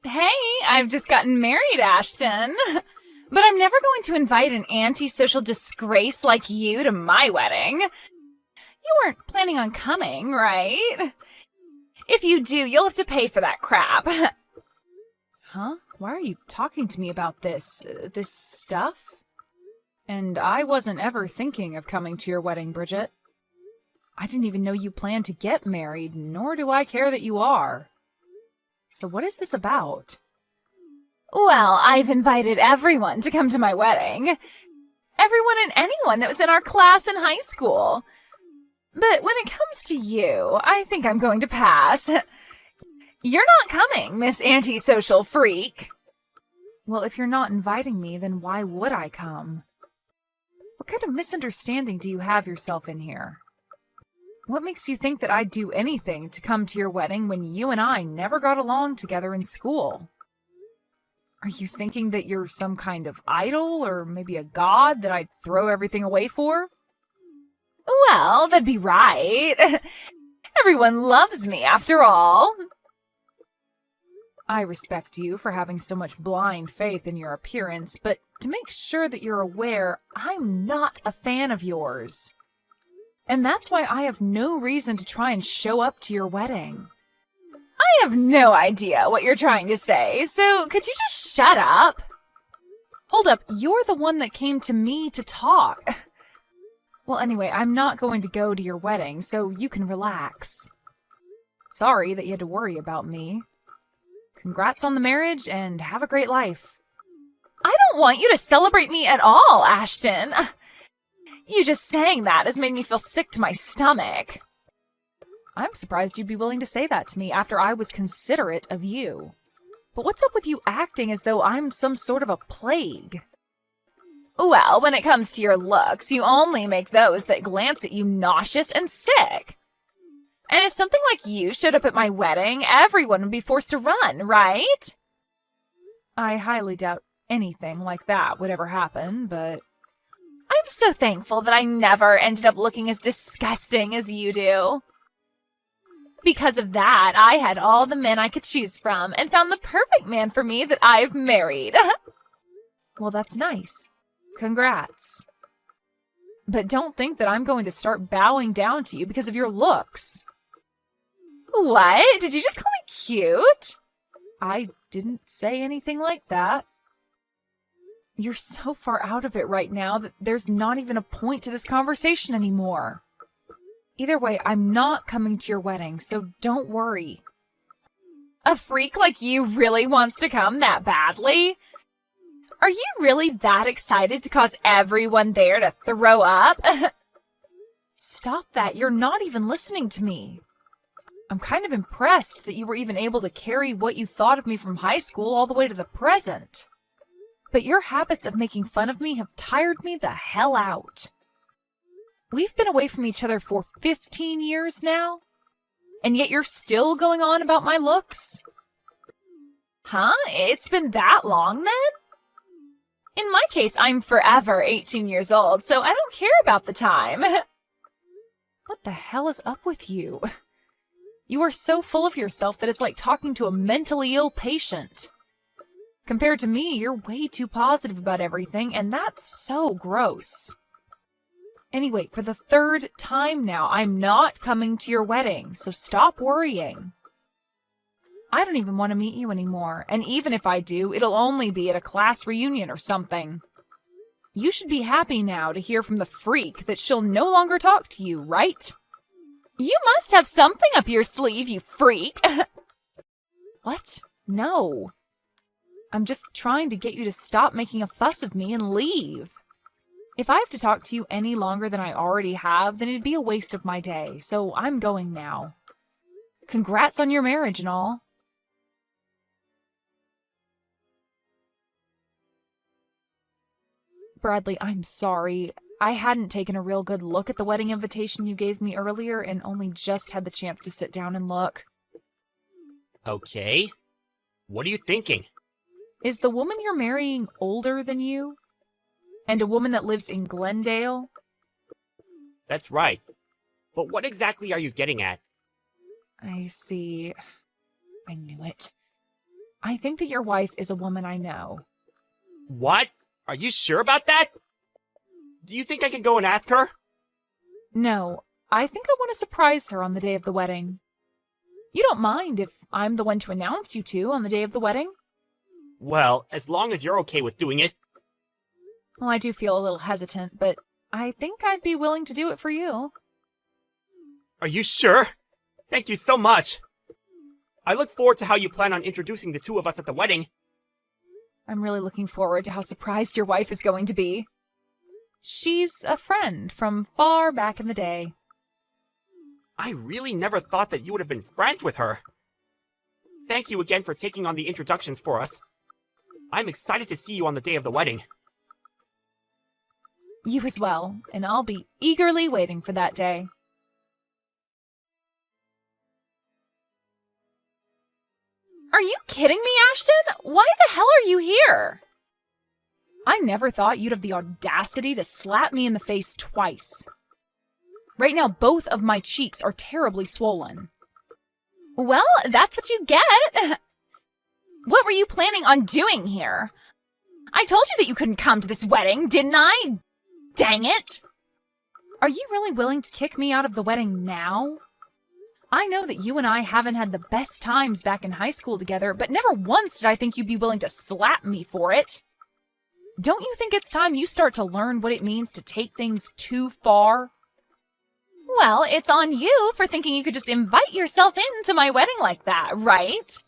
Hey, I've just gotten married, Ashton. But I'm never going to invite an antisocial disgrace like you to my wedding. You weren't planning on coming, right? If you do, you'll have to pay for that crap. Huh? Why are you talking to me about this stuff? And I wasn't ever thinking of coming to your wedding, Bridget. I didn't even know you planned to get married, nor do I care that you are. So what is this about? Well, I've invited everyone to come to my wedding. Everyone and anyone that was in our class in high school. But when it comes to you, I think I'm going to pass. You're not coming, Miss Antisocial Freak. Well, if you're not inviting me, then why would I come? What kind of misunderstanding do you have yourself in here? What makes you think that I'd do anything to come to your wedding when you and I never got along together in school? Are you thinking that you're some kind of idol or maybe a god that I'd throw everything away for? Well, that'd be right. Everyone loves me after all. I respect you for having so much blind faith in your appearance, but to make sure that you're aware, I'm not a fan of yours. And that's why I have no reason to try and show up to your wedding. I have no idea what you're trying to say, so could you just shut up? Hold up, you're the one that came to me to talk. Well, anyway, I'm not going to go to your wedding, so you can relax. Sorry that you had to worry about me. Congrats on the marriage, and have a great life. I don't want you to celebrate me at all, Ashton. You just saying that has made me feel sick to my stomach. I'm surprised you'd be willing to say that to me after I was considerate of you. But what's up with you acting as though I'm some sort of a plague? Well, when it comes to your looks, you only make those that glance at you nauseous and sick. And if something like you showed up at my wedding, everyone would be forced to run, right? I highly doubt anything like that would ever happen, but I'm so thankful that I never ended up looking as disgusting as you do. Because of that, I had all the men I could choose from and found the perfect man for me that I've married. Well, that's nice. Congrats. But don't think that I'm going to start bowing down to you because of your looks. What? Did you just call me cute? I didn't say anything like that. You're so far out of it right now that there's not even a point to this conversation anymore. Either way, I'm not coming to your wedding, so don't worry. A freak like you really wants to come that badly? Are you really that excited to cause everyone there to throw up? Stop that. You're not even listening to me. I'm kind of impressed that you were even able to carry what you thought of me from high school all the way to the present. But your habits of making fun of me have tired me the hell out. We've been away from each other for 15 years now, and yet you're still going on about my looks? Huh? It's been that long then? In my case, I'm forever 18 years old, so I don't care about the time. What the hell is up with you? You are so full of yourself that it's like talking to a mentally ill patient. Compared to me, you're way too positive about everything, and that's so gross. Anyway, for the third time now, I'm not coming to your wedding, so stop worrying. I don't even want to meet you anymore, and even if I do, it'll only be at a class reunion or something. You should be happy now to hear from the freak that she'll no longer talk to you, right? You must have something up your sleeve, you freak! What? No. I'm just trying to get you to stop making a fuss of me and leave. If I have to talk to you any longer than I already have, then it'd be a waste of my day, so I'm going now. Congrats on your marriage and all. Bradley, I'm sorry. I hadn't taken a real good look at the wedding invitation you gave me earlier and only just had the chance to sit down and look. Okay. What are you thinking? Is the woman you're marrying older than you? And a woman that lives in Glendale? That's right. But what exactly are you getting at? I see. I knew it. I think that your wife is a woman I know. What? Are you sure about that? Do you think I can go and ask her? No, I think I want to surprise her on the day of the wedding. You don't mind if I'm the one to announce you two on the day of the wedding? Well, as long as you're okay with doing it. Well, I do feel a little hesitant, but I think I'd be willing to do it for you. Are you sure? Thank you so much. I look forward to how you plan on introducing the two of us at the wedding. I'm really looking forward to how surprised your wife is going to be. She's a friend from far back in the day. I really never thought that you would have been friends with her. Thank you again for taking on the introductions for us. I'm excited to see you on the day of the wedding. You as well, and I'll be eagerly waiting for that day. Are you kidding me, Ashton? Why the hell are you here? I never thought you'd have the audacity to slap me in the face twice. Right now, both of my cheeks are terribly swollen. Well, that's what you get. What were you planning on doing here? I told you that you couldn't come to this wedding, didn't I? Dang it! Are you really willing to kick me out of the wedding now? I know that you and I haven't had the best times back in high school together, but never once did I think you'd be willing to slap me for it. Don't you think it's time you start to learn what it means to take things too far? Well, it's on you for thinking you could just invite yourself into my wedding like that, right?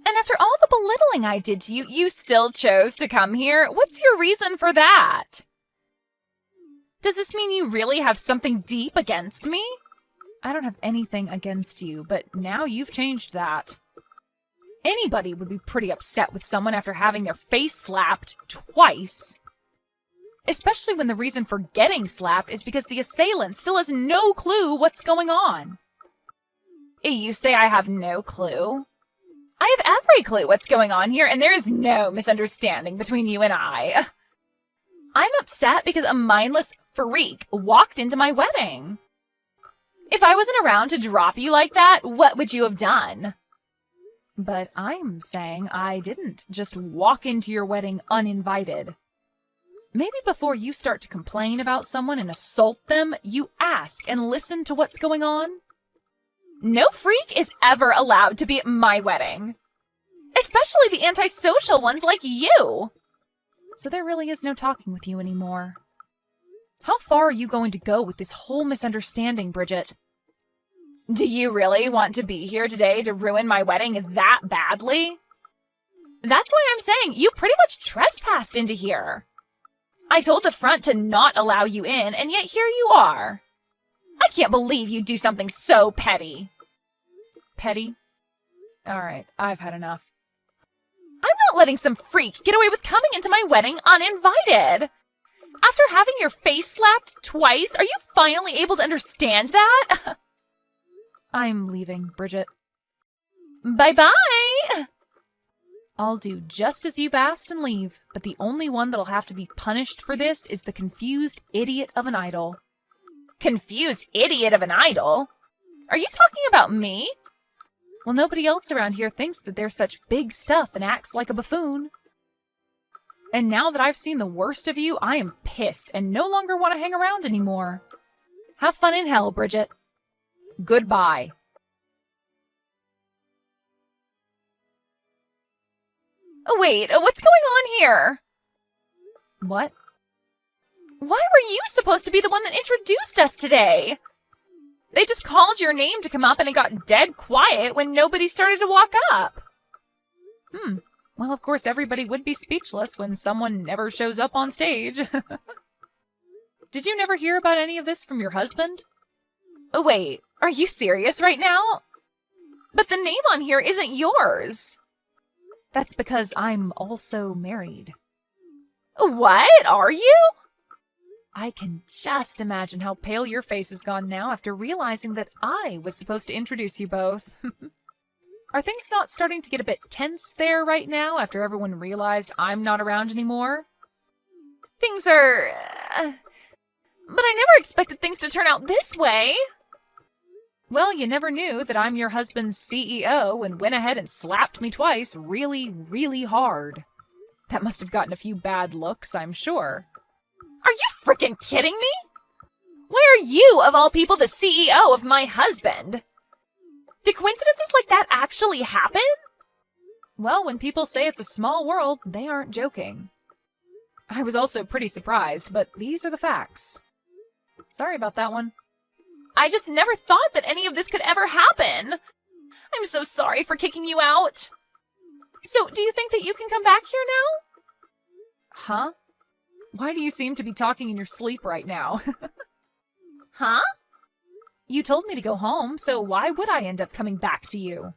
And after all the belittling I did to you, you still chose to come here. What's your reason for that? Does this mean you really have something deep against me? I don't have anything against you, but now you've changed that. Anybody would be pretty upset with someone after having their face slapped twice. Especially when the reason for getting slapped is because the assailant still has no clue what's going on. You say I have no clue? I have every clue what's going on here, and there is no misunderstanding between you and I. I'm upset because a mindless freak walked into my wedding. If I wasn't around to drop you like that, what would you have done? But I'm saying I didn't just walk into your wedding uninvited. Maybe before you start to complain about someone and assault them, you ask and listen to what's going on. No freak is ever allowed to be at my wedding. Especially the antisocial ones like you. So there really is no talking with you anymore. How far are you going to go with this whole misunderstanding, Bridget? Do you really want to be here today to ruin my wedding that badly? That's why I'm saying you pretty much trespassed into here. I told the front to not allow you in, and yet here you are. I can't believe you'd do something so petty. Petty? All right, I've had enough. I'm not letting some freak get away with coming into my wedding uninvited. After having your face slapped twice, are you finally able to understand that? I'm leaving, Bridget. Bye-bye! I'll do just as you've asked and leave, but the only one that'll have to be punished for this is the confused idiot of an idol. Confused idiot of an idol? Are you talking about me? Well, nobody else around here thinks that they're such big stuff and acts like a buffoon. And now that I've seen the worst of you, I am pissed and no longer want to hang around anymore. Have fun in hell, Bridget. Goodbye. Oh, wait, what's going on here? What? Why were you supposed to be the one that introduced us today? They just called your name to come up and it got dead quiet when nobody started to walk up. Well, of course, everybody would be speechless when someone never shows up on stage. Did you never hear about any of this from your husband? Oh, wait, are you serious right now? But the name on here isn't yours. That's because I'm also married. What? Are you? I can just imagine how pale your face has gone now after realizing that I was supposed to introduce you both. Are things not starting to get a bit tense there right now after everyone realized I'm not around anymore? Things are... But I never expected things to turn out this way. Well, you never knew that I'm your husband's CEO and went ahead and slapped me twice really, really hard. That must have gotten a few bad looks, I'm sure. Are you freaking kidding me? Why are you, of all people, the CEO of my husband? Do coincidences like that actually happen? Well, when people say it's a small world, they aren't joking. I was also pretty surprised, but these are the facts. Sorry about that one. I just never thought that any of this could ever happen. I'm so sorry for kicking you out. So, do you think that you can come back here now? Huh? Why do you seem to be talking in your sleep right now? Huh? You told me to go home, so why would I end up coming back to you?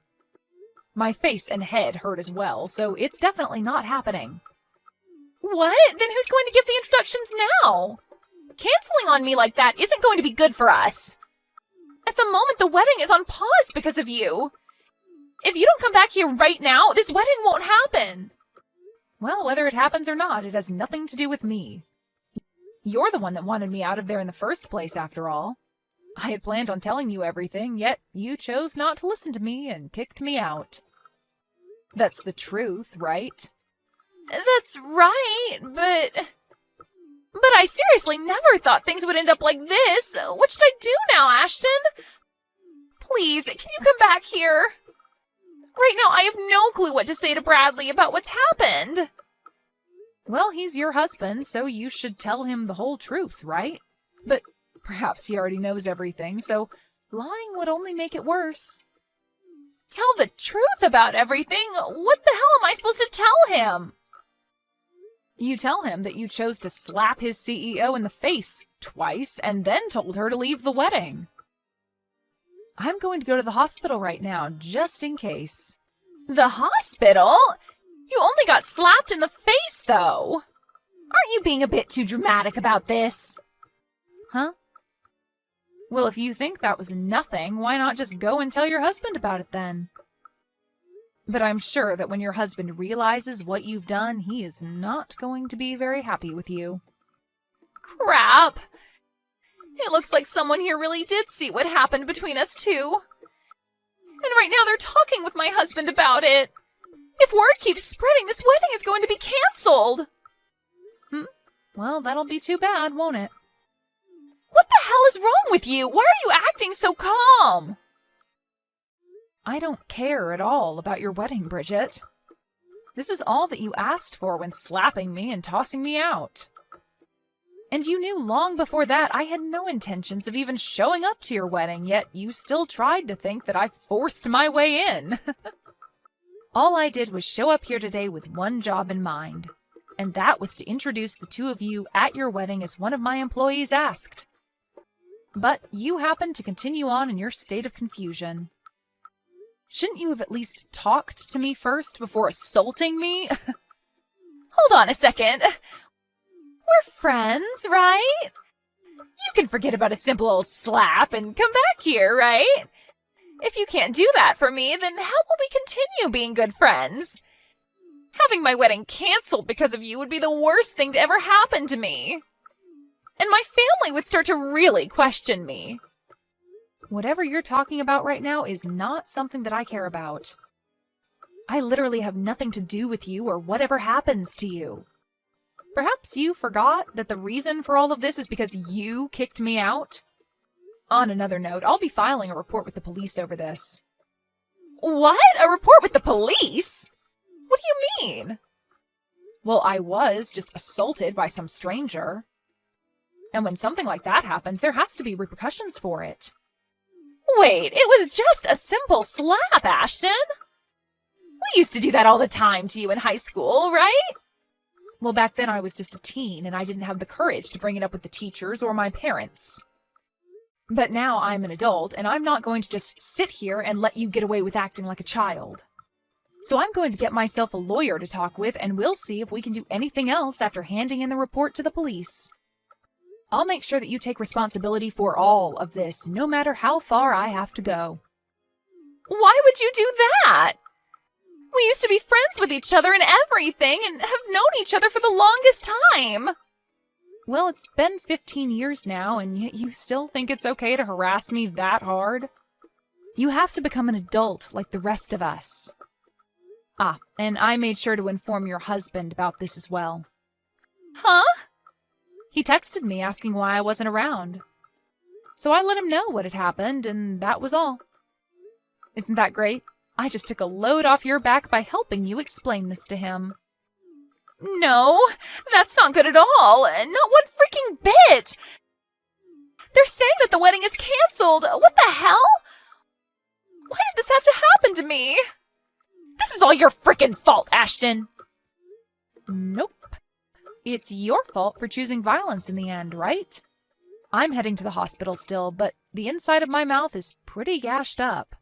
My face and head hurt as well, so it's definitely not happening. What? Then who's going to give the introductions now? Canceling on me like that isn't going to be good for us. At the moment, the wedding is on pause because of you. If you don't come back here right now, this wedding won't happen. Well, whether it happens or not, it has nothing to do with me. You're the one that wanted me out of there in the first place, after all. I had planned on telling you everything, yet you chose not to listen to me and kicked me out. That's the truth, right? That's right, but I seriously never thought things would end up like this. What should I do now, Ashton? Please, can you come back here? Right now, I have no clue what to say to Bradley about what's happened. Well, he's your husband, so you should tell him the whole truth, right? But perhaps he already knows everything, so lying would only make it worse. Tell the truth about everything? What the hell am I supposed to tell him? You tell him that you chose to slap his CEO in the face twice and then told her to leave the wedding. I'm going to go to the hospital right now, just in case. The hospital? You only got slapped in the face, though. Aren't you being a bit too dramatic about this? Huh? Well, if you think that was nothing, why not just go and tell your husband about it then? But I'm sure that when your husband realizes what you've done, he is not going to be very happy with you. Crap! It looks like someone here really did see what happened between us two. And right now they're talking with my husband about it. If word keeps spreading, this wedding is going to be canceled. Well, that'll be too bad, won't it? What the hell is wrong with you? Why are you acting so calm? I don't care at all about your wedding, Bridget. This is all that you asked for when slapping me and tossing me out. And you knew long before that I had no intentions of even showing up to your wedding, yet you still tried to think that I forced my way in. All I did was show up here today with one job in mind, and that was to introduce the two of you at your wedding as one of my employees asked. But you happened to continue on in your state of confusion. Shouldn't you have at least talked to me first before assaulting me? Hold on a second. We're friends, right? You can forget about a simple old slap and come back here, right? If you can't do that for me, then how will we continue being good friends? Having my wedding canceled because of you would be the worst thing to ever happen to me. And my family would start to really question me. Whatever you're talking about right now is not something that I care about. I literally have nothing to do with you or whatever happens to you. Perhaps you forgot that the reason for all of this is because you kicked me out? On another note, I'll be filing a report with the police over this. What? A report with the police? What do you mean? Well, I was just assaulted by some stranger. And when something like that happens, there has to be repercussions for it. Wait, it was just a simple slap, Ashton. We used to do that all the time to you in high school, right? Well, back then I was just a teen, and I didn't have the courage to bring it up with the teachers or my parents. But now I'm an adult, and I'm not going to just sit here and let you get away with acting like a child. So I'm going to get myself a lawyer to talk with, and we'll see if we can do anything else after handing in the report to the police. I'll make sure that you take responsibility for all of this, no matter how far I have to go. Why would you do that? We used to be friends with each other and everything, and have known each other for the longest time. Well, it's been 15 years now, and yet you still think it's okay to harass me that hard? You have to become an adult like the rest of us. Ah, and I made sure to inform your husband about this as well. Huh? He texted me asking why I wasn't around. So I let him know what had happened, and that was all. Isn't that great? I just took a load off your back by helping you explain this to him. No, that's not good at all. Not one freaking bit. They're saying that the wedding is canceled. What the hell? Why did this have to happen to me? This is all your freaking fault, Ashton. Nope. It's your fault for choosing violence in the end, right? I'm heading to the hospital still, but the inside of my mouth is pretty gashed up.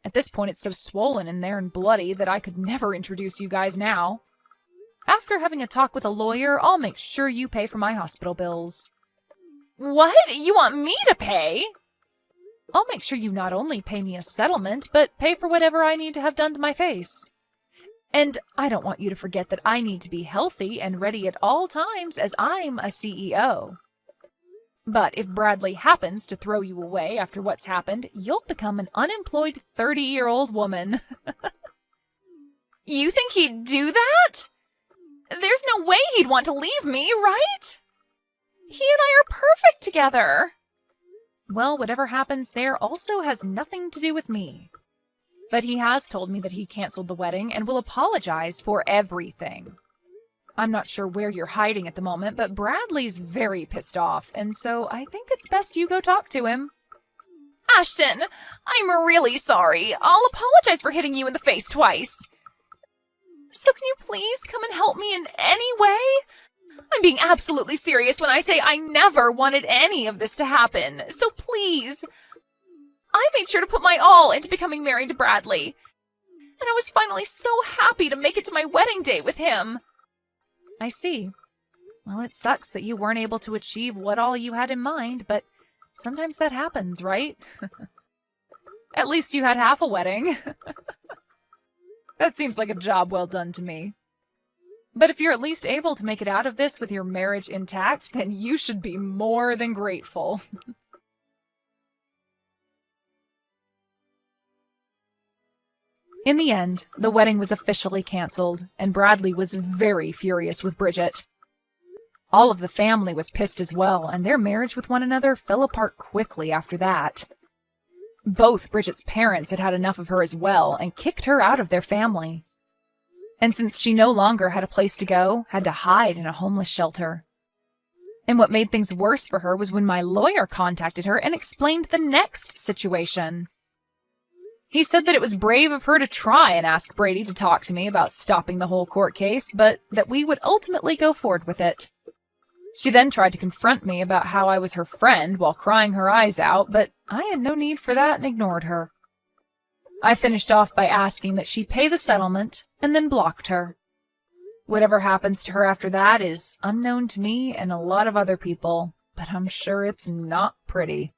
At this point, it's so swollen in there and bloody that I could never introduce you guys now. After having a talk with a lawyer, I'll make sure you pay for my hospital bills. What? You want me to pay? I'll make sure you not only pay me a settlement, but pay for whatever I need to have done to my face. And I don't want you to forget that I need to be healthy and ready at all times as I'm a CEO. But if Bradley happens to throw you away after what's happened, you'll become an unemployed 30-year-old woman. You think he'd do that? There's no way he'd want to leave me, right? He and I are perfect together. Well, whatever happens there also has nothing to do with me. But he has told me that he canceled the wedding and will apologize for everything. I'm not sure where you're hiding at the moment, but Bradley's very pissed off, and so I think it's best you go talk to him. Ashton, I'm really sorry. I'll apologize for hitting you in the face twice. So can you please come and help me in any way? I'm being absolutely serious when I say I never wanted any of this to happen, so please. I made sure to put my all into becoming married to Bradley, and I was finally so happy to make it to my wedding day with him. I see. Well, it sucks that you weren't able to achieve what all you had in mind, but sometimes that happens, right? At least you had half a wedding. That seems like a job well done to me. But if you're at least able to make it out of this with your marriage intact, then you should be more than grateful. In the end, the wedding was officially canceled, and Bradley was very furious with Bridget. All of the family was pissed as well, and their marriage with one another fell apart quickly after that. Both Bridget's parents had had enough of her as well, and kicked her out of their family. And since she no longer had a place to go, had to hide in a homeless shelter. And what made things worse for her was when my lawyer contacted her and explained the next situation. He said that it was brave of her to try and ask Brady to talk to me about stopping the whole court case, but that we would ultimately go forward with it. She then tried to confront me about how I was her friend while crying her eyes out, but I had no need for that and ignored her. I finished off by asking that she pay the settlement and then blocked her. Whatever happens to her after that is unknown to me and a lot of other people, but I'm sure it's not pretty.